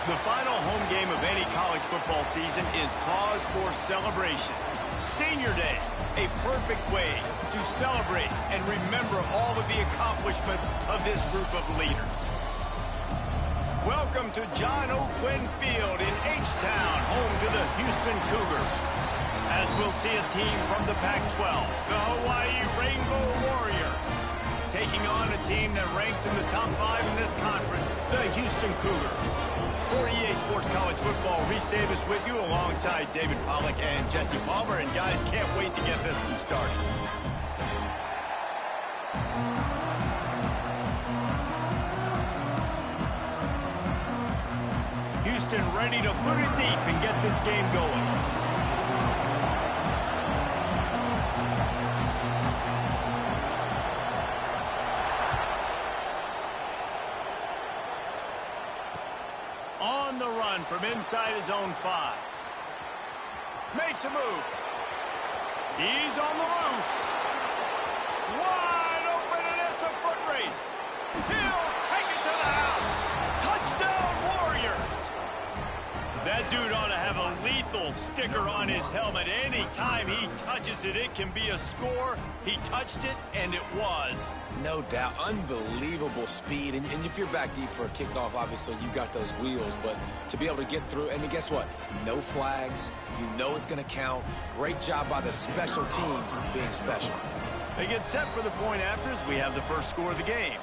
The final home game of any college football season is cause for celebration. Senior Day, a perfect way to celebrate and remember all of the accomplishments of this group of leaders. Welcome to John O. Quinn Field in H-Town, home to the Houston Cougars. As we'll see a team from the Pac-12, the Hawaii Rainbow Warriors, taking on a team that ranks in the top 5 in this conference, the Houston Cougars. For EA Sports College Football, Reese Davis with you alongside David Pollack and Jesse Palmer. And guys, can't wait to get this one started. Houston ready to put it deep and get this game going. On the run from inside his own 5. Makes a move. He's on the loose. Wide open, and it's a foot race. He'll take it to the house. Touchdown, Warriors. That dude ought to have a lethal sticker on his helmet. Any time he touches it, it can be a score. He touched it, and it was. No doubt. Unbelievable speed. And if you're back deep for a kickoff, obviously you got those wheels. But to be able to get through, and guess what? No flags. You know it's going to count. Great job by the special teams being special. They get set for the point after as we have the first score of the game.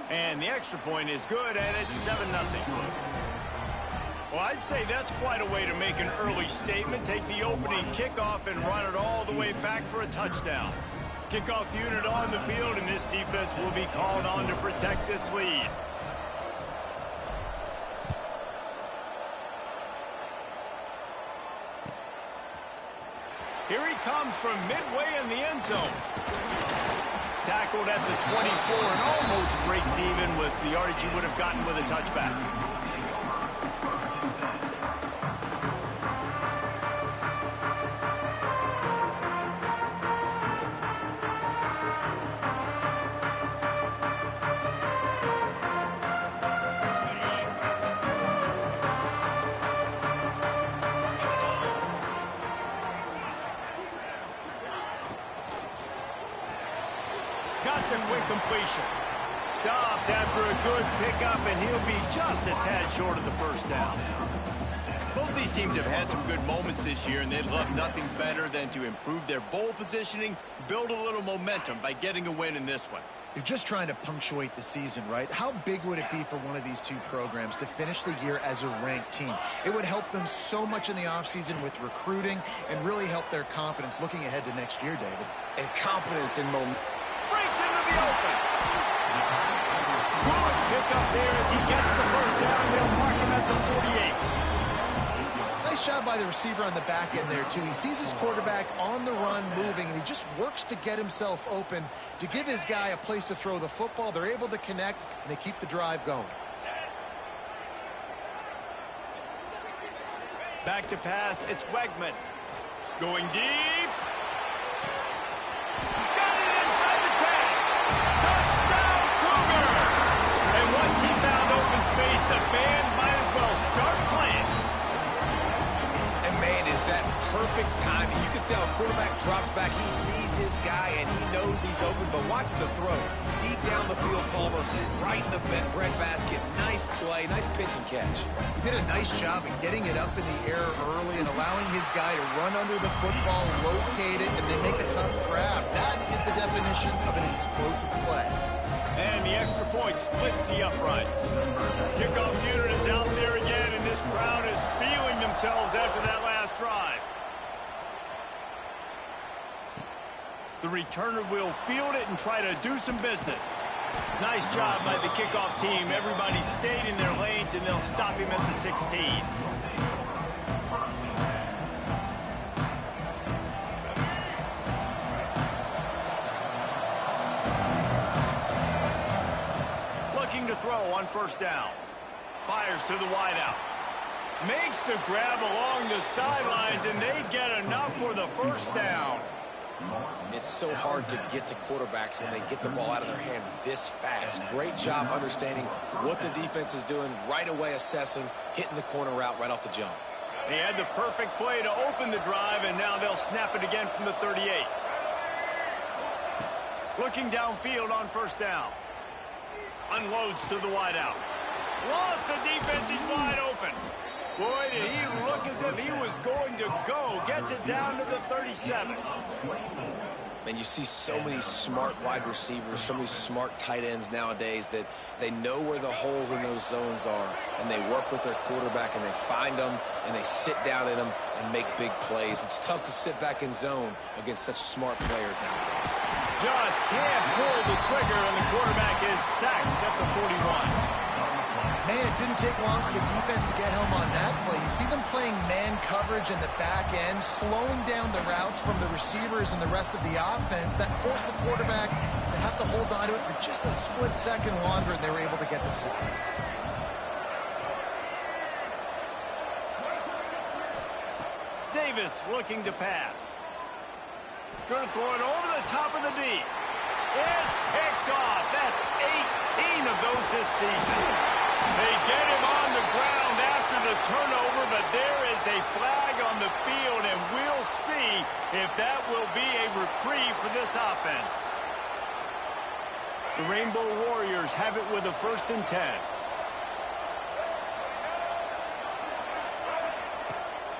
And the extra point is good, and it's 7-0. Well, I'd say that's quite a way to make an early statement. Take the opening kickoff and run it all the way back for a touchdown. Kickoff unit on the field, and this defense will be called on to protect this lead. Here he comes from midway in the end zone. Tackled at the 24 and almost breaks even with the yardage he would have gotten with a touchback. Got the quick completion. Stopped after a good pickup, and he'll be just a tad short of the first down. Both these teams have had some good moments this year, and they'd love nothing better than to improve their bowl positioning, build a little momentum by getting a win in this one. You're just trying to punctuate the season, right? How big would it be for one of these two programs to finish the year as a ranked team? It would help them so much in the offseason with recruiting and really help their confidence looking ahead to next year, David. And confidence in momentum. Breaks into the open. Good pick up there as he gets the first down. They'll mark him at the 48. Nice job by the receiver on the back end there, too. He sees his quarterback on the run moving, and he just works to get himself open to give his guy a place to throw the football. They're able to connect, and they keep the drive going. Back to pass. It's Wegman. Going deep. Once he found open space, the band might as well start playing. And man, is that perfect timing. You can tell quarterback drops back. He sees his guy, and he knows he's open. But watch the throw. Deep down the field, Palmer, right in the bread basket. Nice play, nice pitch and catch. He did a nice job of getting it up in the air early and allowing his guy to run under the football, locate it, and then make a tough grab. That is the definition of an explosive play. And the extra point splits the uprights. Kickoff unit is out there again, and this crowd is feeling themselves after that last drive. The returner will field it and try to do some business. Nice job by the kickoff team. Everybody stayed in their lanes, and they'll stop him at the 16. To throw on first down. Fires to the wideout. Makes the grab along the sidelines, and they get enough for the first down. It's so hard to get to quarterbacks when they get the ball out of their hands this fast. Great job understanding what the defense is doing, right away assessing, hitting the corner route right off the jump. They had the perfect play to open the drive, and now they'll snap it again from the 38. Looking downfield on first down. Unloads to the wideout. Lost the defense, he's wide open. Boy, did he look as if he was going to go. Gets it down to the 37. And you see so many smart wide receivers, so many smart tight ends nowadays that they know where the holes in those zones are, and they work with their quarterback, and they find them, and they sit down in them and make big plays. It's tough to sit back in zone against such smart players nowadays. Just can't pull the trigger, and the quarterback is sacked at the 41. Man, it didn't take long for the defense to get home on that play. You see them playing man coverage in the back end, slowing down the routes from the receivers and the rest of the offense. That forced the quarterback to have to hold on to it for just a split second longer, and they were able to get the sack. Davis looking to pass. Going to throw it over the top of the D. It's picked off. That's 18 of those this season. They get him on the ground after the turnover, but there is a flag on the field, and we'll see if that will be a reprieve for this offense. The Rainbow Warriors have it with a 1st and 10.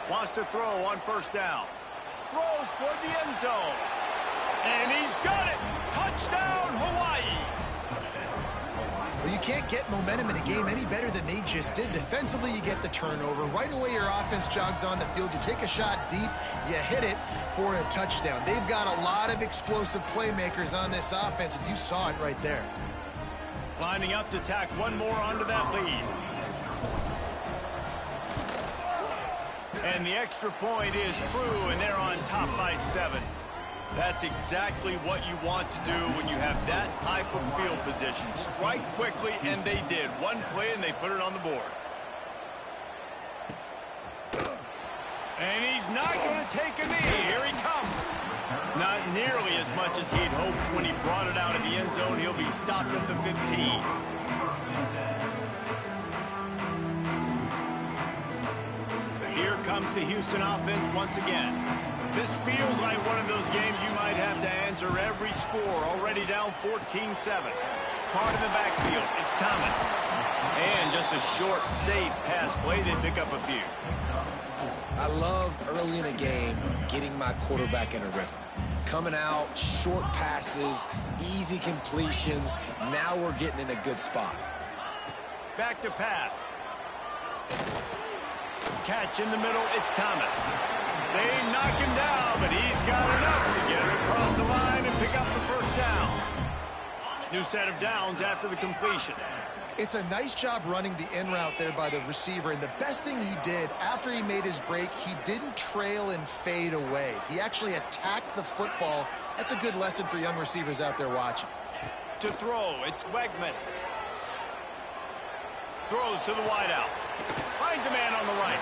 Wants to throw on first down. Throws toward the end zone. And he's got it. Touchdown, Hawaii. Well, you can't get momentum in a game any better than they just did. Defensively, you get the turnover. Right away, your offense jogs on the field. You take a shot deep, you hit it for a touchdown. They've got a lot of explosive playmakers on this offense, and you saw it right there. Lining up to tack one more onto that lead. And the extra point is true, and they're on top by 7. That's exactly what you want to do when you have that type of field position. Strike quickly, and they did. One play, and they put it on the board. And he's not going to take a knee. Here he comes. Not nearly as much as he'd hoped when he brought it out of the end zone. He'll be stopped at the 15. Here comes the Houston offense once again. This feels like one of those games you might have to answer every score. Already down 14-7. Part of the backfield, it's Thomas. And just a short, safe pass play. They pick up a few. I love early in a game getting my quarterback in a rhythm. Coming out, short passes, easy completions. Now we're getting in a good spot. Back to pass. Catch in the middle, it's Thomas. They knock him down, but he's got enough to get it across the line and pick up the first down. New set of downs after the completion. It's a nice job running the in route there by the receiver, and the best thing he did after he made his break, he didn't trail and fade away. He actually attacked the football. That's a good lesson for young receivers out there watching. To throw, it's Wegman. Throws to the wideout. Finds a man on the right.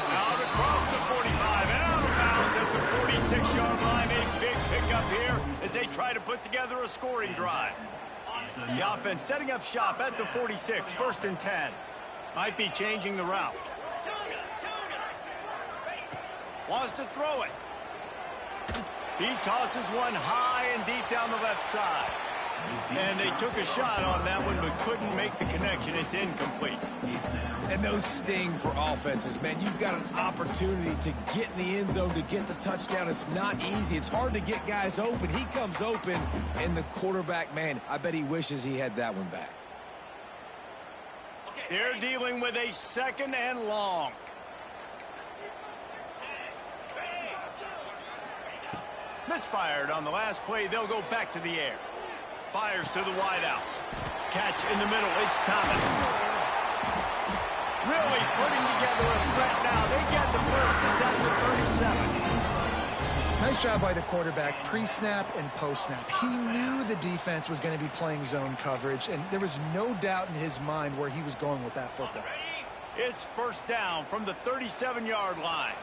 Out across the 45 and out of bounds at the 46-yard line. A big pickup here as they try to put together a scoring drive. The offense setting up shop at the 46, 1st and 10. Might be changing the route. Wants to throw it. He tosses one high and deep down the left side. And they took a shot on that one, but couldn't make the connection. It's incomplete. And those sting for offenses, man. You've got an opportunity to get in the end zone, to get the touchdown. It's not easy. It's hard to get guys open. He comes open, and the quarterback, man, I bet he wishes he had that one back. They're dealing with a 2nd and long. Misfired on the last play. They'll go back to the air. Fires to the wideout. Catch in the middle. It's Thomas. Really putting together a threat now. They get the first. It's at the 37. Nice job by the quarterback, pre-snap and post-snap. He knew the defense was going to be playing zone coverage, and there was no doubt in his mind where he was going with that football. It's 1st down from the 37-yard line.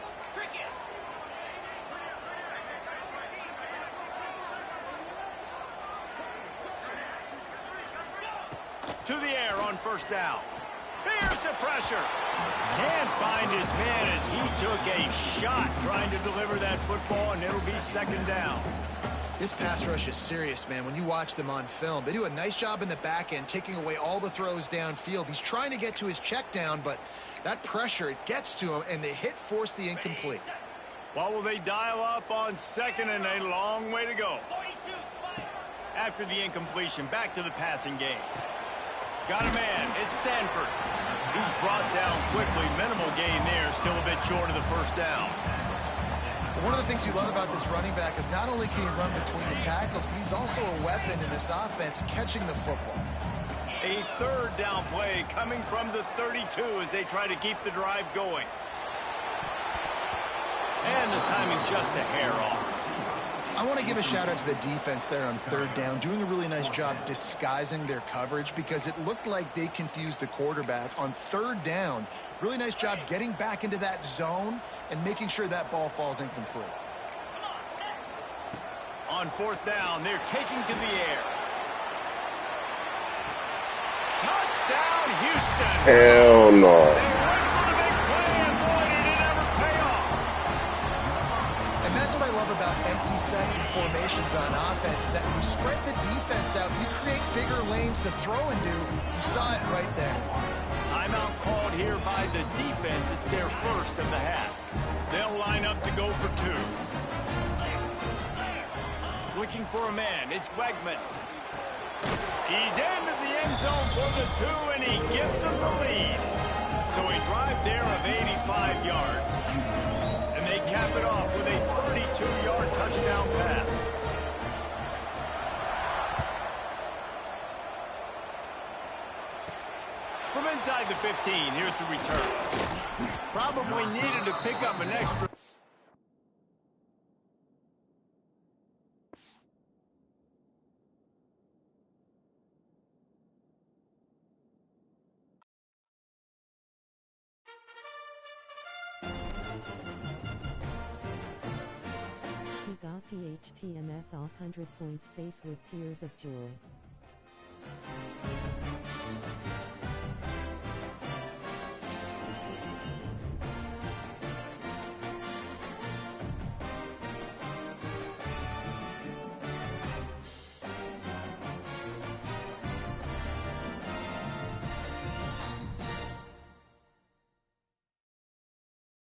To the air on first down. Here's the pressure. Can't find his man as he took a shot trying to deliver that football, and it'll be second down. This pass rush is serious, man. When you watch them on film, they do a nice job in the back end, taking away all the throws downfield. He's trying to get to his check down, but that pressure, it gets to him, and the hit forced the incomplete. What will they dial up on second and a long way to go? After the incompletion, back to the passing game. Got a man. It's Sanford. He's brought down quickly. Minimal gain there. Still a bit short of the first down. One of the things you love about this running back is not only can he run between the tackles, but he's also a weapon in this offense, catching the football. A third down play coming from the 32 as they try to keep the drive going. And the timing just a hair off. I want to give a shout out to the defense there on third down, doing a really nice job disguising their coverage because it looked like they confused the quarterback on third down. Really nice job getting back into that zone and making sure that ball falls incomplete. On fourth down, they're taking to the air. Touchdown, Houston. Hell no. They went for the big play, and boy, did it ever pay off. And that's what I love about empty sets and formations on offense, is that when you spread the defense out, you create bigger lanes to throw into. You saw it right there. Timeout called here by the defense. It's their first of the half. They'll line up to go for two. Looking for a man. It's Wegman. He's into the end zone for the two, and he gives them the lead. So a drive there of 85 yards. And they cap it off with a 32-yard touchdown pass. From inside the 15, here's the return. Probably needed to pick up an extra. He got the HTMF off 100 points face with tears of joy.